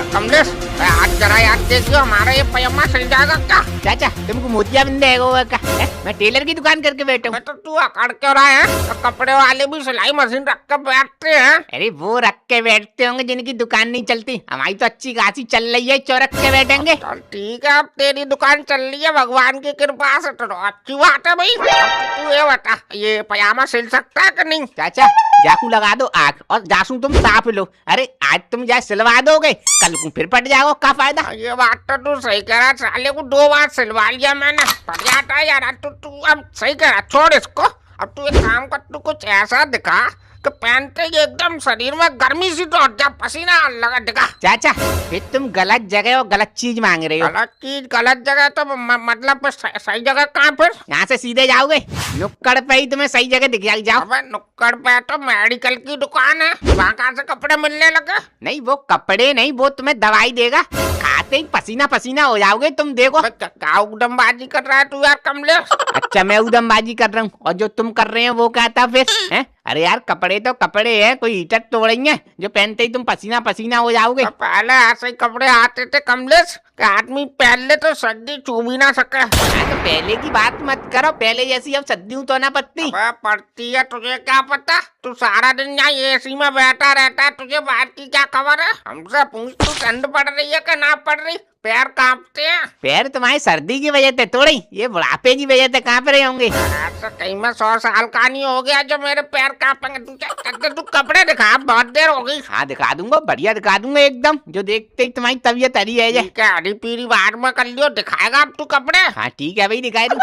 कमलेश, आज जरा याद देखियो हमारा ये पजामा सिल जाएगा क्या? चाचा तुमको मोतिया बिंद देगा क्या? मैं टेलर की दुकान करके बैठा हूँ। तो तू अकड़ क्यों रहा है? तो कपड़े वाले भी सिलाई मशीन रख कर बैठते हैं। अरे वो रख के बैठते होंगे जिनकी दुकान नहीं चलती। हमारी तो अच्छी खासी चल रही है, क्यों रख के बैठेंगे? चल ठीक है, अब तेरी दुकान चल रही है भगवान की कृपा से, तो अच्छी बात है भाई। तू ये बता, ये पजामा सिल सकता है कि नहीं? चाचा जाकू लगा दो आग और जासू तुम ताप लो। अरे आज तुम जा सिलवा दोगे, कल को फिर पट जाओ, क्या फायदा? ये बात तो तू सही कह रहा, साले को 2 बार सिलवा लिया मैंने, पड़ जाता है यार। तू अब सही कह रहा, छोड़ इसको। अब तू एक काम कर, तू कुछ ऐसा दिखा कि पहनते ही एकदम शरीर में गर्मी सी तो हट जा, पसीना लगा दिखा। चाचा फिर तुम गलत जगह और गलत चीज मांग रहे हो। गलत चीज गलत जगह तो मतलब सही जगह कहाँ फिर? यहाँ से सीधे जाओगे, नुक्कड़ पे ही तुम्हें सही जगह दिख जाओ। अबे नुक्कड़ पे तो मेडिकल की दुकान है, वहाँ कहाँ से कपड़े मिलने लगे? नहीं वो कपड़े नहीं, वो तुम्हें दवाई देगा, खाते ही पसीना पसीना हो जाओगे तुम। देखो क्या उदमबाजी कर रहा है तू यार कमलेश? अच्छा मैं उदमबाजी कर रहा हूँ, और जो तुम कर रहे हो वो क्या था फिर? हैं? अरे यार कपड़े तो कपड़े हैं, कोई हीटर तोड़ेंगे जो पहनते ही तुम पसीना पसीना हो जाओगे। तो पहले ऐसे ही कपड़े आते थे कमलेश कि आदमी पहन ले तो सर्दी छू भी ना सके। तो पहले की बात मत करो, पहले जैसी अब सर्दियों तो ना पड़ती। पड़ती है, तुझे क्या पता? तू सारा दिन यहाँ एसी में बैठा रहता है, तुझे बाहर की क्या खबर है? हमसे पूछ, तू ठंड पड़ रही है कि ना पड़ रही? पैर कांपते हैं। पैर तुम्हारी सर्दी की वजह से थोड़ी, ये बुढ़ापे की वजह से कांप रहे होंगे। तो कहीं मैं 100 साल का नहीं हो गया जो मेरे पैर कांपेंगे? तू क्या करते? तू कपड़े दिखा, बहुत देर हो गई। हाँ दिखा दूंगा, बढ़िया दिखा दूंगा एकदम, जो देखते ही तुम्हारी तबीयत हरी है। क्या हरी पीरी बाहर में कर लियो, दिखाएगा अब तू कपड़े? हाँ ठीक है भाई दिखाई दूं।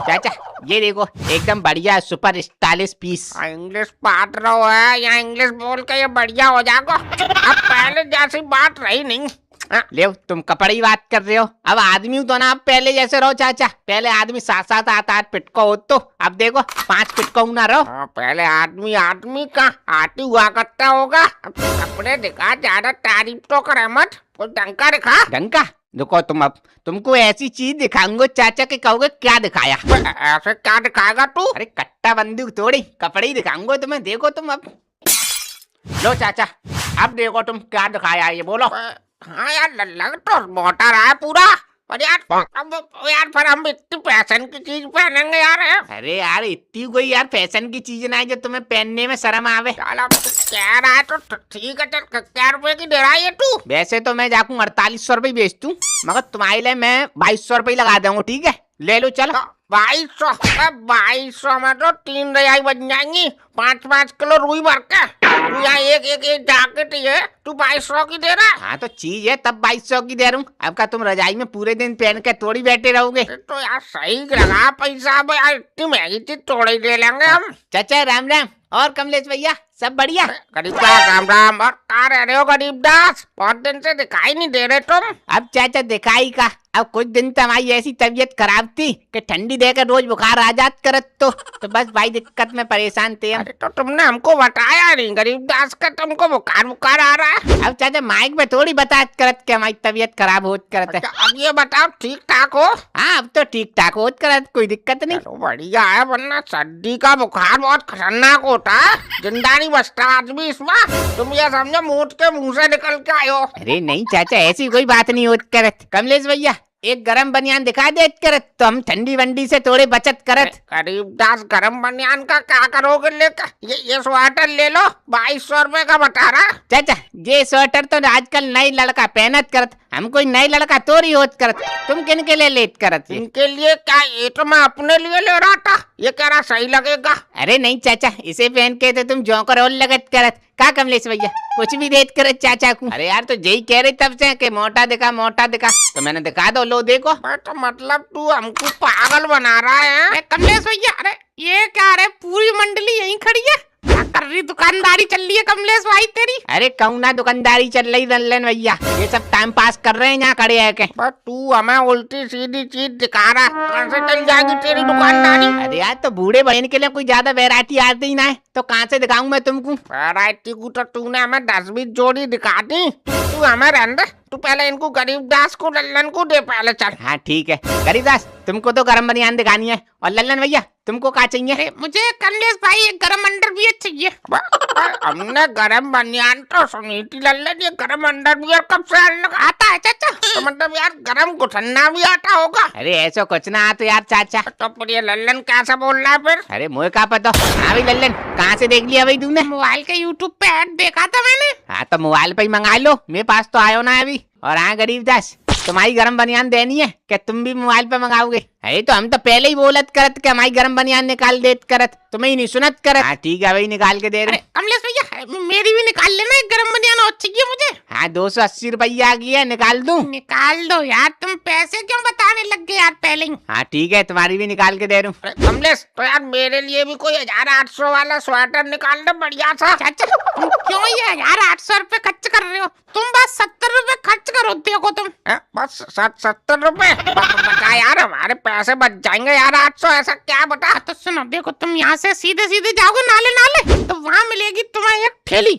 चाचा ये देखो एकदम बढ़िया सुपर स्टाइलिश पीस। इंग्लिश पाट रहो है या इंग्लिश बोल के ये बढ़िया हो जाएगा। अब पहले जैसी बात रही नहीं। ले तुम कपड़े की बात कर रहे हो, अब आदमी तो ना अब पहले जैसे रहो चाचा। पहले आदमी 7-7 8-8 फीट का हो, तो अब देखो 5 फीट का ना रहो। पहले आदमी का आती हुआ करता होगा। अब कपड़े दिखा, ज्यादा तारीफ तो करे मत, कोई डंका दिखा। डंका देखो तुम, अब तुमको ऐसी चीज दिखाऊंगा चाचा के कहोगे क्या दिखाया। ऐसे क्या दिखाएगा तू? अरे कट्टा बंदूक थोड़ी, कपड़े ही दिखाऊंगा तुम्हें। देखो तुम अब, लो चाचा अब देखो तुम क्या दिखाया ये बोलो। हाँ यार लग तो मोटा रहा है पूरा, और यार अब यार फिर हम इतनी फैशन की चीज पहनेंगे यार? अरे यार इतनी कोई यार फैशन की चीज ना है जो तुम्हें पहनने में शर्म आवे। चल अब तू कह रहा है तो ठीक है, चल क्या रुपए की दे रहा है ये तू? वैसे तो मैं जाकू 4800 रुपये बेचतू, मगर तुम्हारे लिए मैं 2200 रुपये लगा दूंगा। ठीक है ले लो चलो। 2200 में तो 3 रजाई बन जाएंगी, 5-5 किलो रुई भर के। तू यहाँ एक जैकेट है, तू 2200 की दे रहा है? हाँ तो चीज है तब 2200 की दे रहा हूँ। अब का तुम रजाई में पूरे दिन पहन के थोड़ी बैठे रहोगे। तो यार सही लगा पैसा, यार इतनी महंगी चीज थोड़ी दे लेंगे हम। चाचा राम राम। और कमलेश भैया सब बढ़िया? गरीबदास राम राम। और कहाँ रह रहे हो गरीबदास? बहुत दिन से दिखाई नहीं दे रहे तुम। अब चाचा दिखाई का, अब कुछ दिन तो हमारी ऐसी तबीयत खराब थी कि ठंडी देकर रोज बुखार आ जात करत, तो बस भाई दिक्कत में परेशान थे हम। अरे तो तुमने हमको बताया नहीं गरीबदास का तुमको बुखार आ रहा है? अब चाचा माइक में थोड़ी बतात करत कि हमारी तबीयत खराब होत करत है। अब ये बताओ ठीक ठाक हो? हाँ अब तो ठीक ठाक होत करत, कोई दिक्कत नहीं। तो बढ़िया है, वरना सर्दी का बुखार बहुत खतरनाक होता है, जिंदा नहीं बचता आदमी इसमें। तुम ये समझो मूठ के मुंह से निकल के आयो। अरे नहीं चाचा ऐसी कोई बात नहीं होत करत। कमलेश भैया एक गरम बनियान दिखा देत करत, तो हम ठंडी वंडी से थोड़े बचत करत। गरीबदास गरम बनियान का क्या करोगे लेकर? ये स्वेटर ले लो, 2200 रुपए का बता रहा। चाचा ये स्वेटर तो आजकल नई लड़का पहनत करत, हम कोई नई लड़का तोरी होत करत। तुम किन के लिए लेत करत? इनके लिए क्या? ये तो मैं अपने लिए ले रहा था, ये कह रहा सही लगेगा। अरे नहीं चाचा इसे पहन के तो तुम जोकर और लगत करत। का कमलेश भैया कुछ भी देत करत चाचा को? अरे यार तो यही कह रही तब से कि मोटा दिखा मोटा दिखा, तो मैंने दिखा दो, लो देखो। तो मतलब तू हमको पागल बना रहा है? कमलेश भैया अरे ये क्या रे, पूरी मंडली यहीं खड़ी है, क्या कर रही? दुकानदारी चल रही है कमलेश भाई तेरी? अरे कहूँ ना दुकानदारी चल रही रन भैया, ये सब टाइम पास कर रहे हैं यहाँ खड़े है के। पर तू हमें उल्टी सीधी चीज दिखा रहा, कैसे चल जाएगी तेरी दुकानदारी? अरे यार तो बूढ़े बहन के लिए कोई ज्यादा वैरायटी आती ही ना है, तो कहाँ से दिखाऊं मैं तुमको? वैरायटी को तो तूने हमें 10-20 जोड़ी दिखा दी, तू हमें रहने दे। तू पहले इनको गरीबदास को लल्लन को दे पहले चल। हाँ ठीक है गरीबदास, तुमको तो गरम बनियान दिखानी है, और लल्लन भैया तुमको क्या चाहिए? मुझे कमलेश भाई एक गरम अंडरवियर चाहिए। हमने गरम बनियान तो सुनी थी लल्लन, ये गरम अंडरवियर कब से आता है चाचा? तो मतलब यार गरम गुठन्ना भी आता होगा। अरे ऐसा कुछ ना आता यार चाचा। तो फिर ये लल्लन कैसा बोल रहा है फिर? अरे मुझे क्या पता। हाँ भाई लल्लन, कहाँ से देख लिया भाई तूने? मोबाइल के यूट्यूब पे ऐड देखा था मैंने। हाँ तो मोबाइल पे ही मंगा लो, मेरे पास तो आयो ना अभी। और हाँ गरीबदास, तुम्हारी गरम बनियान देनी है क्या? तुम भी मोबाइल पे मंगाओगे? अरे तो हम तो पहले ही बोलत करत कि हमारी गरम बनियान निकाल देत करत, तुम्हें ही नहीं सुनत करत। हाँ ठीक है भाई, निकाल के दे रहे। कमलेश भैया मेरी भी निकाल लेना, एक गरम बनियान और चाहिए मुझे। हाँ 280 रुपया आ गई है, निकाल दूं? निकाल दो यार, तुम पैसे क्यों बताने लग गए यार पहले ही। हाँ ठीक है, तुम्हारी भी निकाल के दे रहा हूँ। कमलेश तो यार मेरे लिए भी कोई 1800 वाला स्वेटर निकाल दे बढ़िया सा। चाचा तुम क्यों ये 1800 रुपए खर्च कर रहे हो? तुम बस 70 रुपए खर्च करो, देखो तुम। बस 70 रुपए बता यार, हमारे पैसे बच जाएंगे यार 800, ऐसा क्या बता। तो सुनो, देखो तुम यहाँ से सीधे सीधे जाओगे नाले नाले, तो वहाँ मिलेगी तुम्हें एक ठेली।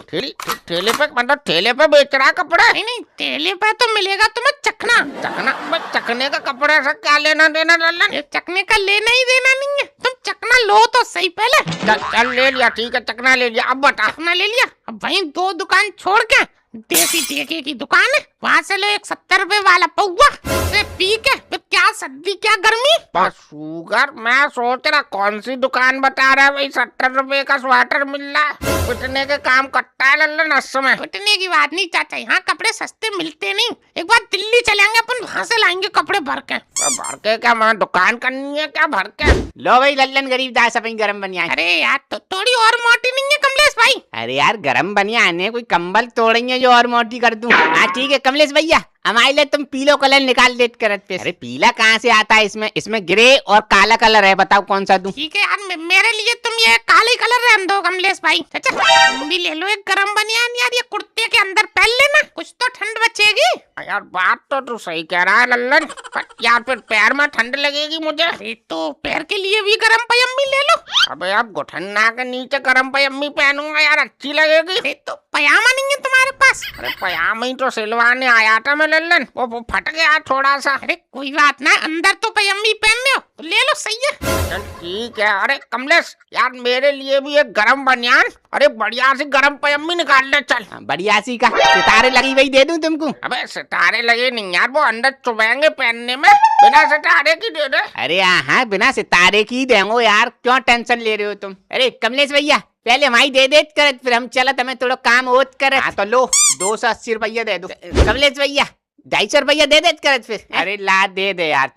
ठेले पे मतलब ठेले पे बेच रहा कपड़ा? नहीं ठेले पे तो मिलेगा तुम्हें चखना। चखने का कपड़ा ऐसा क्या लेना देना लल्लन? ये चखने का लेना ही देना नहीं है, तुम चखना लो तो सही पहले। चल ले लिया, ठीक है चखना ले लिया, अब बता। चखना ले लिया, अब वहीं 2 दुकान छोड़ के देसी ठेके की दुकान है, वहाँ से लो एक 70 रुपए वाला पौवा, उसे पी के फिर क्या सर्दी क्या गर्मी। शुगर, मैं सोच रहा कौन सी दुकान बता रहा है भाई, 70 रुपए का स्वेटर मिल रहा है। पिटने के काम करता है लल्लन असल में। पिटने की बात नहीं चाचा, यहाँ कपड़े सस्ते मिलते नहीं। एक बार दिल्ली चलेंगे अपन, वहाँ से लाएंगे कपड़े भर के। भर के क्या, मैं दुकान करनी है क्या भर के? लो भाई लल्लन गरीबदास अपनी गरम बनियान। अरे यार तो थोड़ी और मोटी नहीं है कमलेश भाई? अरे यार गरम बनियान है, कोई कंबल तोड़ेंगे जो और मोटी कर दूं? हाँ ठीक है कमलेश भैया, हमारे लिए तुम पीलो कलर निकाल देत करत पे। अरे पीला कहाँ से आता है इसमें? इसमें ग्रे और काला कलर है, बताओ कौन सा दूं? ठीक है यार, मेरे लिए तुम ये काले कलर रहने दो कमलेश भाई। चाचा तुम भी ले लो एक गरम बनियान यार, ये कुर्ते के अंदर पहन लेना, कुछ तो ठंड बचेगी। यार बात तो तू सही कह रहा है लल्लन, पर यार फिर पैर में ठंड लगेगी मुझे। अरे तो पैर के लिए भी गरम पयम्मी ले लो। अबे आप घुटना के नीचे गरम पयम्मी पहनूंगा यार, अच्छी लगेगी। अरे तो पजामा नहीं है तुम्हारे पास? अरे पजामा ही तो सिलवाने आया था मैं लल्लन, वो फट गया थोड़ा सा। अरे कोई बात ना, अंदर तो पयम्मी पहन लो तो ले लो, सही है। चल ठीक है। अरे कमलेश यार मेरे लिए भी एक गरम बनियान, अरे बढ़िया सी गरम पयम्मी निकाल ले चल। बढ़िया सी का सितारे लगी वही दे दूं तुमको? अबे सितारे लगे नहीं यार, वो अंदर चुभेंगे पहनने में, बिना सितारे की दे दे। अरे हाँ बिना सितारे की देंगो यार, क्यों टेंशन ले रहे हो तुम? अरे कमलेश भैया पहले हमारी दे देत करत, फिर हम चलत हमें थोड़ा काम होत करत। हाँ तो लो 280 रुपया दे दो। कमलेश भैया 250 रुपया दे देत करत फिर। अरे ला दे दे यार।